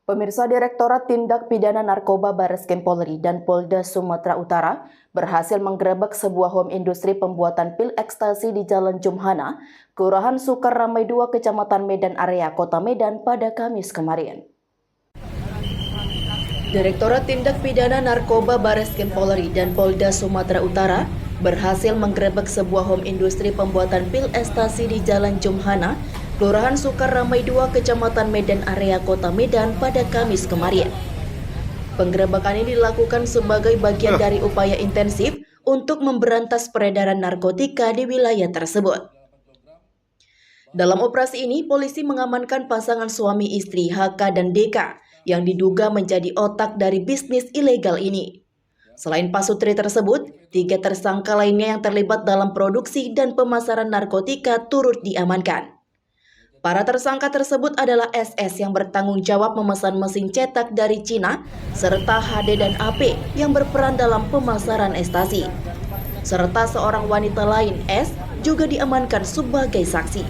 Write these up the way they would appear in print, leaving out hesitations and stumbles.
Pemirsa, Direktorat Tindak Pidana Narkoba Bareskrim Polri dan Polda Sumatera Utara berhasil menggerebek sebuah home industri pembuatan pil ekstasi di Jalan Jumhana, Kelurahan Sukar Ramai 2, Kecamatan Medan Area, Kota Medan pada Kamis kemarin. Direktorat Tindak Pidana Narkoba Bareskrim Polri dan Polda Sumatera Utara berhasil menggerebek sebuah home industri pembuatan pil ekstasi di Jalan Jumhana, Kelurahan Sukar Ramai 2, Kecamatan Medan Area, Kota Medan pada Kamis kemarin. Penggerebekan ini dilakukan sebagai bagian dari upaya intensif untuk memberantas peredaran narkotika di wilayah tersebut. Dalam operasi ini, polisi mengamankan pasangan suami istri HK dan DK yang diduga menjadi otak dari bisnis ilegal ini. Selain pasutri tersebut, 3 tersangka lainnya yang terlibat dalam produksi dan pemasaran narkotika turut diamankan. Para tersangka tersebut adalah SS yang bertanggung jawab memesan mesin cetak dari Cina, serta HD dan AP yang berperan dalam pemasaran ekstasi. Serta seorang wanita lain, S, juga diamankan sebagai saksi.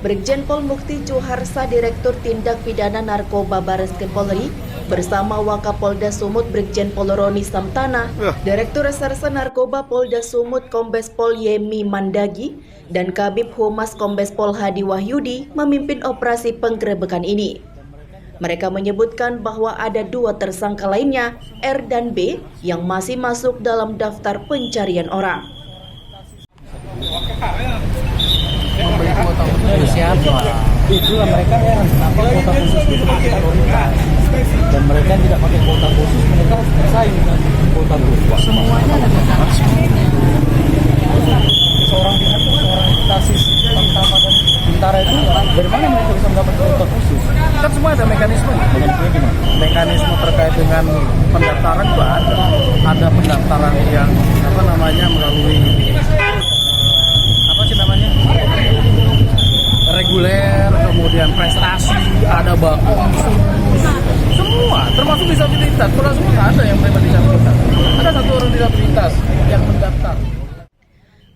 Brigjen Pol Mukti Juharsa, Direktur Tindak Pidana Narkoba Bareskrim Polri, bersama Wakapolda Sumut Brigjen Pol Roni Samtana, Direktur Reserse Narkoba Polda Sumut Kombes Pol Yemi Mandagi, dan Kabid Humas Kombes Pol Hadi Wahyudi memimpin operasi penggerebekan ini. Mereka menyebutkan bahwa ada 2 tersangka lainnya, R dan B, yang masih masuk dalam daftar pencarian orang. Membeli kuota khusus siapa? Itulah mereka yang kenapa kuota khusus itu pakai prioritas. Dan mereka yang tidak pakai kuota khusus, mereka harus bersaing dengan kuota khusus. Semuanya ada mekanisme. Seorang tasis pertama dan bintara itu dari mana mereka bisa mendapat kuota khusus? Kan semua ada mekanisme. Mekanisme terkait dengan pendaftaran juga ada. Ada pendaftaran yang melalui reguler, kemudian prestasi, ada bakong, semua, termasuk disabilitas. Kalau semua ada yang menerima disabilitas. Ada 1 orang disabilitas yang mendaftar.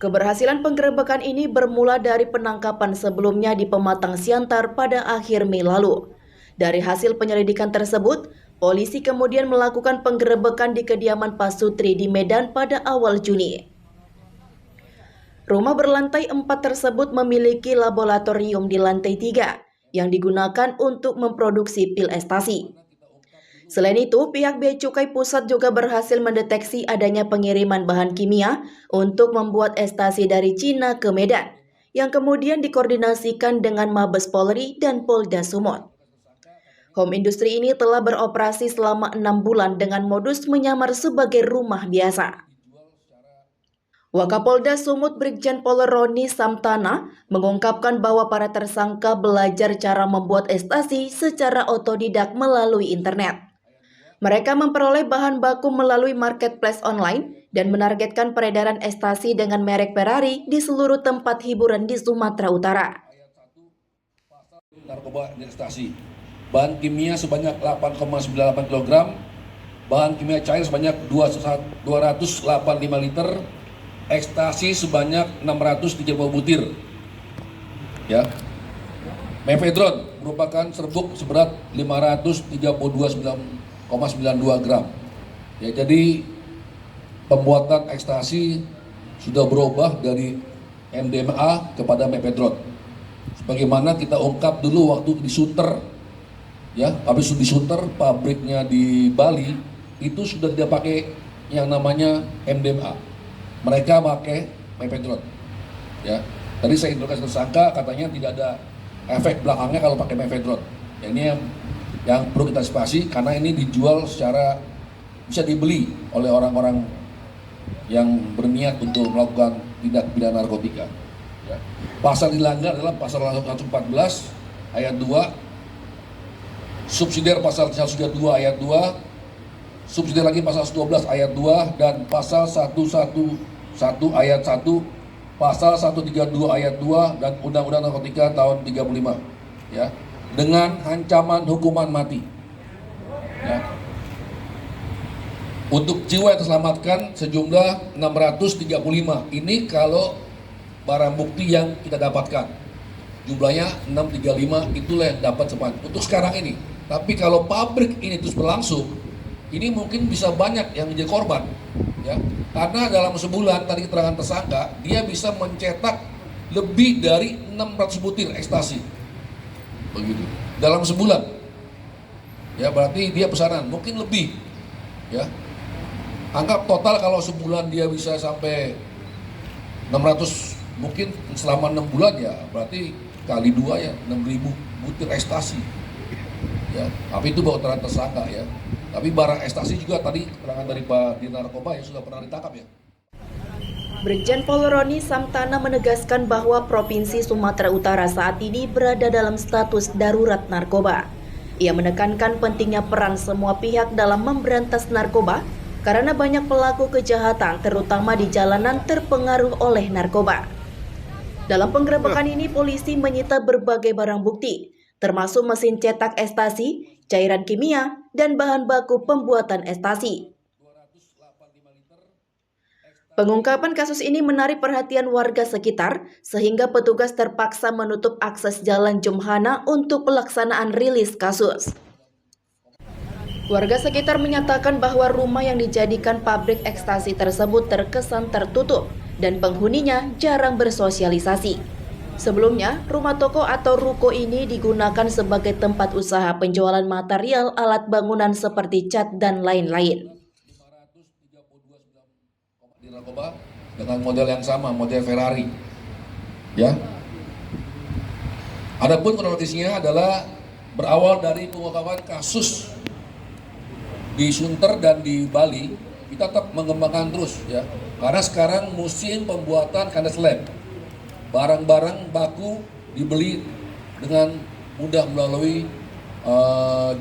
Keberhasilan penggerebekan ini bermula dari penangkapan sebelumnya di Pematang Siantar pada akhir Mei lalu. Dari hasil penyelidikan tersebut, polisi kemudian melakukan penggerebekan di kediaman Pasutri di Medan pada awal Juni. Rumah berlantai 4 tersebut memiliki laboratorium di lantai 3 yang digunakan untuk memproduksi pil ekstasi. Selain itu, pihak Bea Cukai Pusat juga berhasil mendeteksi adanya pengiriman bahan kimia untuk membuat ekstasi dari Cina ke Medan, yang kemudian dikoordinasikan dengan Mabes Polri dan Polda Sumut. Home industri ini telah beroperasi selama 6 bulan dengan modus menyamar sebagai rumah biasa. Wakapolda Sumut Brigjen Pol Roni Samtana mengungkapkan bahwa para tersangka belajar cara membuat ekstasi secara otodidak melalui internet. Mereka memperoleh bahan baku melalui marketplace online dan menargetkan peredaran ekstasi dengan merek Ferrari di seluruh tempat hiburan di Sumatera Utara. Narkoba ekstasi, bahan kimia sebanyak 8,98 kg, bahan kimia cair sebanyak 208,5 liter, ekstasi sebanyak 630 butir. Ya. Mefedron merupakan serbuk seberat 532,92 gram. Ya, jadi pembuatan ekstasi sudah berubah dari MDMA kepada mefedron. Sebagaimana kita ungkap dulu waktu di Sunter. Ya, habis di Sunter, pabriknya di Bali itu sudah tidak pakai yang namanya MDMA. Mereka pakai mefedron. Ya. Tadi saya interogasi tersangka, katanya tidak ada efek belakangnya kalau pakai mefedron. Ya, ini yang perlu kita antisipasi karena ini dijual secara bisa dibeli oleh orang-orang yang berniat untuk melakukan tindak pidana narkotika. Ya. Pasal dilanggar adalah pasal 114 ayat 2, subsidiar pasal 132 ayat 2, subsidiar lagi pasal 112 ayat 2, dan pasal 111 ayat 1, pasal 132 ayat 2, dan Undang-Undang Narkotika tahun 35, ya, dengan ancaman hukuman mati. Ya. Untuk jiwa yang terselamatkan sejumlah 635. Ini kalau barang bukti yang kita dapatkan. jumlahnya 635, itulah yang dapat sepanjang untuk sekarang ini. Tapi kalau pabrik ini terus berlangsung, ini mungkin bisa banyak yang menjadi korban, ya. Karena dalam sebulan tadi keterangan tersangka, dia bisa mencetak lebih dari 600 butir ekstasi, begitu. Dalam sebulan, ya berarti dia pesanan mungkin lebih, ya. Anggap total kalau sebulan dia bisa sampai 600, mungkin selama 6 bulan ya, berarti kali 2 ya 6.000 butir ekstasi. Ya, tapi itu baru keterangan tersangka ya. Tapi barang ekstasi juga tadi keterangan dari Pak Dir Narkoba yang sudah pernah ditangkap ya. Brigjen Pol Roni Samtana menegaskan bahwa Provinsi Sumatera Utara saat ini berada dalam status darurat narkoba. Ia menekankan pentingnya peran semua pihak dalam memberantas narkoba karena banyak pelaku kejahatan terutama di jalanan terpengaruh oleh narkoba. Dalam penggerebekan ini polisi menyita berbagai barang bukti, termasuk mesin cetak ekstasi, cairan kimia, dan bahan baku pembuatan ekstasi. Pengungkapan kasus ini menarik perhatian warga sekitar, sehingga petugas terpaksa menutup akses jalan Jumhana untuk pelaksanaan rilis kasus. Warga sekitar menyatakan bahwa rumah yang dijadikan pabrik ekstasi tersebut terkesan tertutup dan penghuninya jarang bersosialisasi. Sebelumnya, rumah toko atau ruko ini digunakan sebagai tempat usaha penjualan material alat bangunan seperti cat dan lain-lain. Dengan model yang sama, model Ferrari. Ya. Adapun kronologisnya adalah berawal dari pengungkapan kasus di Sunter dan di Bali, kita tetap mengembangkan terus ya. Karena sekarang musim pembuatan kandas lab. Barang-barang baku dibeli dengan mudah melalui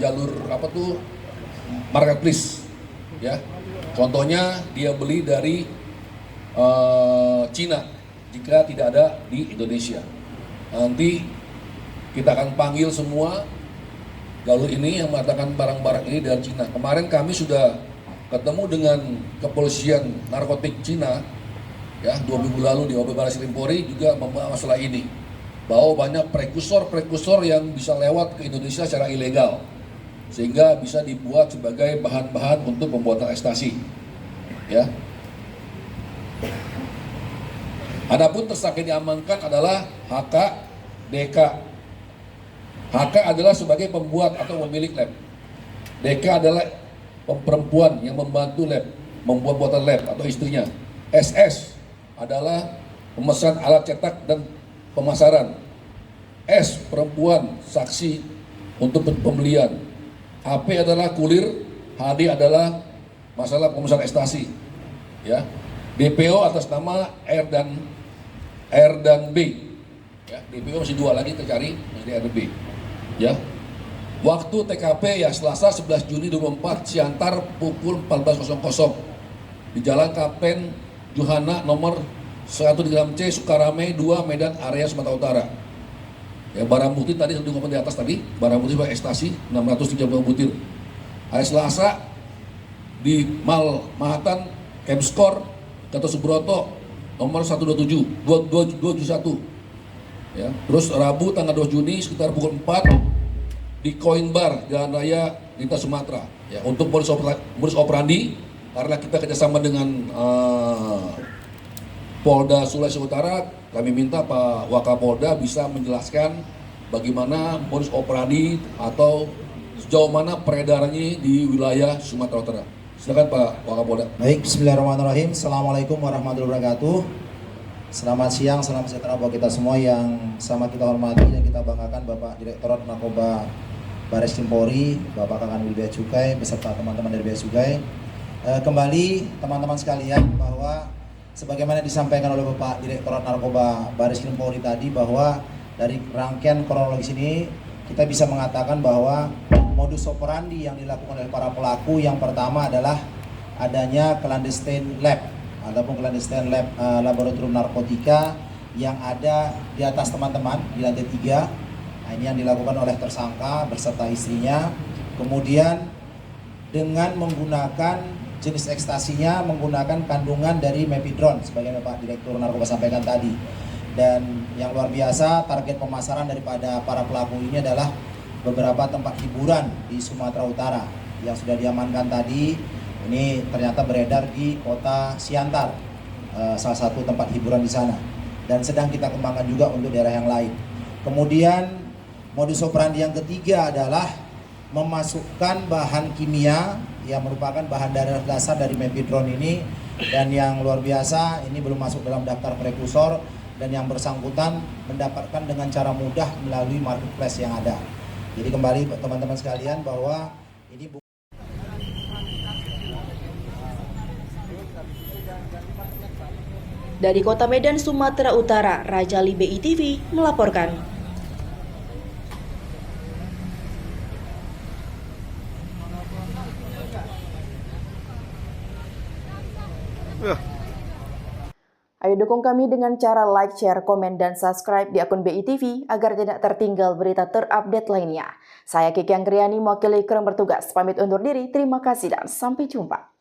jalur marketplace ya. Contohnya dia beli dari Cina jika tidak ada di Indonesia. Nanti kita akan panggil semua jalur ini yang mengatakan barang-barang ini dari Cina. Kemarin kami sudah ketemu dengan kepolisian narkotik Cina ya 2 minggu lalu di OB Baris Krim Polri juga membahas masalah ini, bahwa banyak prekursor yang bisa lewat ke Indonesia secara ilegal sehingga bisa dibuat sebagai bahan-bahan untuk pembuatan ekstasi ya. Adapun tersangka yang diamankan adalah HK DK. HK adalah sebagai pembuat atau pemilik lab. DK adalah perempuan yang membantu lab, membuat buatan lab atau istrinya. SS adalah pemesan alat cetak dan pemasaran. S perempuan saksi untuk pembelian. HP adalah kulir, HD adalah masalah pemesan ekstasi. Ya. DPO atas nama R dan B. Ya, DPO masih 2 lagi kita cari, masih R dan B. Ya. Waktu TKP ya Selasa 11 Juni 2024 Siantar pukul 14.00 di Jalan Kapten Juhana nomor 103C Sukarame 2 Medan area Sumatera Utara. Ya, barang bukti tadi satu di atas tadi, barang bukti sebagai ekstasi 630 butir. Hari Selasa di Mal Mahatan Kemskor Gatot Subroto nomor 127 271. Ya, terus Rabu tanggal 2 Juni sekitar pukul 4 di Koin Bar Jalan Raya Lintas Sumatera. Ya, untuk modus operandi karena kita kerjasama dengan Polda Sulawesi Utara, kami minta Pak Wakapolda bisa menjelaskan bagaimana modus operandi atau sejauh mana peredarannya di wilayah Sumatera Utara. Silakan Pak Wakapolda. Baik, bismillahirrahmanirrahim. Assalamualaikum warahmatullahi wabarakatuh. Selamat siang, salam sejahtera buat kita semua yang sama kita hormati dan kita banggakan Bapak Direktorat Narkoba Baris Krim Polri, Bapak Kakang Bea Cukai beserta teman-teman dari Bea Cukai. Kembali teman-teman sekalian bahwa sebagaimana disampaikan oleh Bapak Direktorat Narkoba Baris Krim Polri tadi, bahwa dari rangkaian kronologis ini kita bisa mengatakan bahwa modus operandi yang dilakukan oleh para pelaku yang pertama adalah adanya clandestine lab ataupun clandestine lab laboratorium narkotika yang ada di atas teman-teman di lantai 3. Nah, ini yang dilakukan oleh tersangka beserta istrinya. Kemudian dengan menggunakan jenis ekstasinya menggunakan kandungan dari mepidron sebagaimana Pak Direktur Narkoba sampaikan tadi. Dan yang luar biasa. Target pemasaran daripada para pelaku ini adalah beberapa tempat hiburan di Sumatera Utara yang sudah diamankan tadi. Ini ternyata beredar di kota Siantar, salah satu tempat hiburan di sana, dan sedang kita kembangkan juga untuk daerah yang lain. Kemudian modus operandi yang ketiga adalah memasukkan bahan kimia yang merupakan bahan dasar dari mepidron ini, dan yang luar biasa ini belum masuk dalam daftar prekursor, dan yang bersangkutan mendapatkan dengan cara mudah melalui marketplace yang ada. Jadi kembali teman-teman sekalian bahwa ini Dari Kota Medan, Sumatera Utara, Rajali BITV melaporkan. Ayo dukung kami dengan cara like, share, komen, dan subscribe di akun BITV agar tidak tertinggal berita terupdate lainnya. Saya Kiki Anggriani, mewakili kru bertugas, pamit undur diri. Terima kasih dan sampai jumpa.